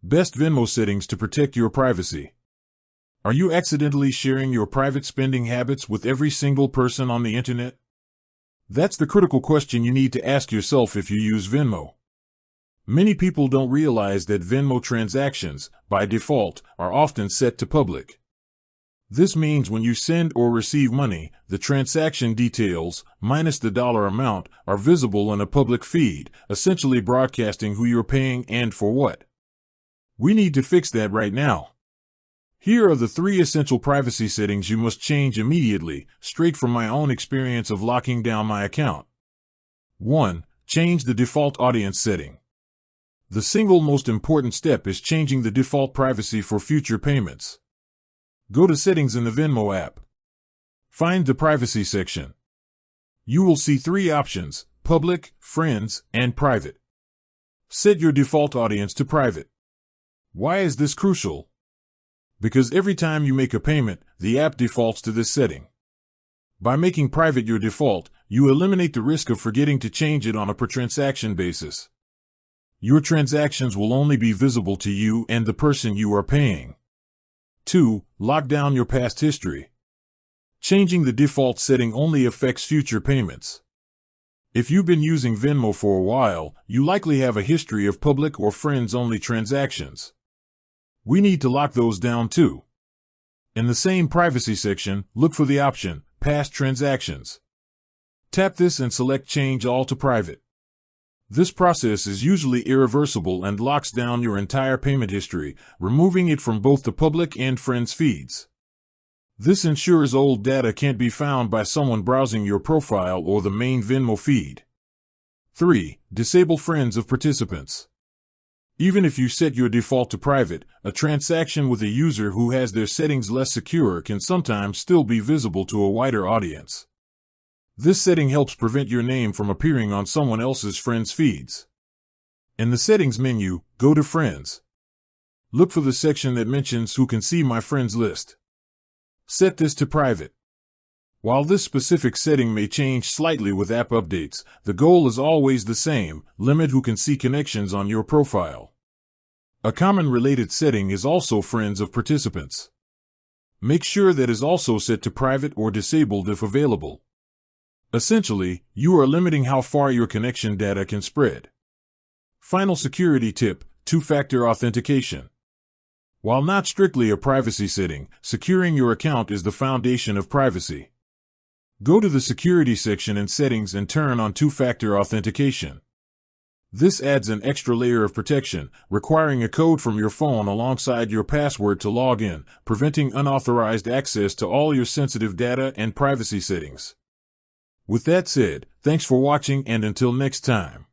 Best Venmo settings to protect your privacy. Are you accidentally sharing your private spending habits with every single person on the internet? That's the critical question you need to ask yourself if you use Venmo. Many people don't realize that Venmo transactions, by default, are often set to public. This means when you send or receive money, the transaction details, minus the dollar amount, are visible in a public feed, essentially broadcasting who you're paying and for what. We need to fix that right now. Here are the 3 essential privacy settings you must change immediately, straight from my own experience of locking down my account. 1. Change the default audience setting. The single most important step is changing the default privacy for future payments. Go to Settings in the Venmo app. Find the Privacy section. You will see 3 options: Public, Friends, and Private. Set your default audience to Private. Why is this crucial? Because every time you make a payment, the app defaults to this setting. By making private your default, you eliminate the risk of forgetting to change it on a per-transaction basis. Your transactions will only be visible to you and the person you are paying. 2. Lock down your past history. Changing the default setting only affects future payments. If you've been using Venmo for a while, you likely have a history of public or friends-only transactions. We need to lock those down too. In the same privacy section, look for the option, Past Transactions. Tap this and select Change All to Private. This process is usually irreversible and locks down your entire payment history, removing it from both the public and friends feeds. This ensures old data can't be found by someone browsing your profile or the main Venmo feed. 3. Disable friends of participants. Even if you set your default to private, a transaction with a user who has their settings less secure can sometimes still be visible to a wider audience. This setting helps prevent your name from appearing on someone else's friends' feeds. In the Settings menu, go to Friends. Look for the section that mentions Who can see my friends list. Set this to Private. While this specific setting may change slightly with app updates, the goal is always the same: limit who can see connections on your profile. A common related setting is also Friends of Participants. Make sure that is also set to Private or disabled if available. Essentially, you are limiting how far your connection data can spread. Final security tip: 2-factor authentication. While not strictly a privacy setting, securing your account is the foundation of privacy. Go to the Security section in Settings and turn on 2-factor authentication. This adds an extra layer of protection, requiring a code from your phone alongside your password to log in, preventing unauthorized access to all your sensitive data and privacy settings. With that said, thanks for watching, and until next time.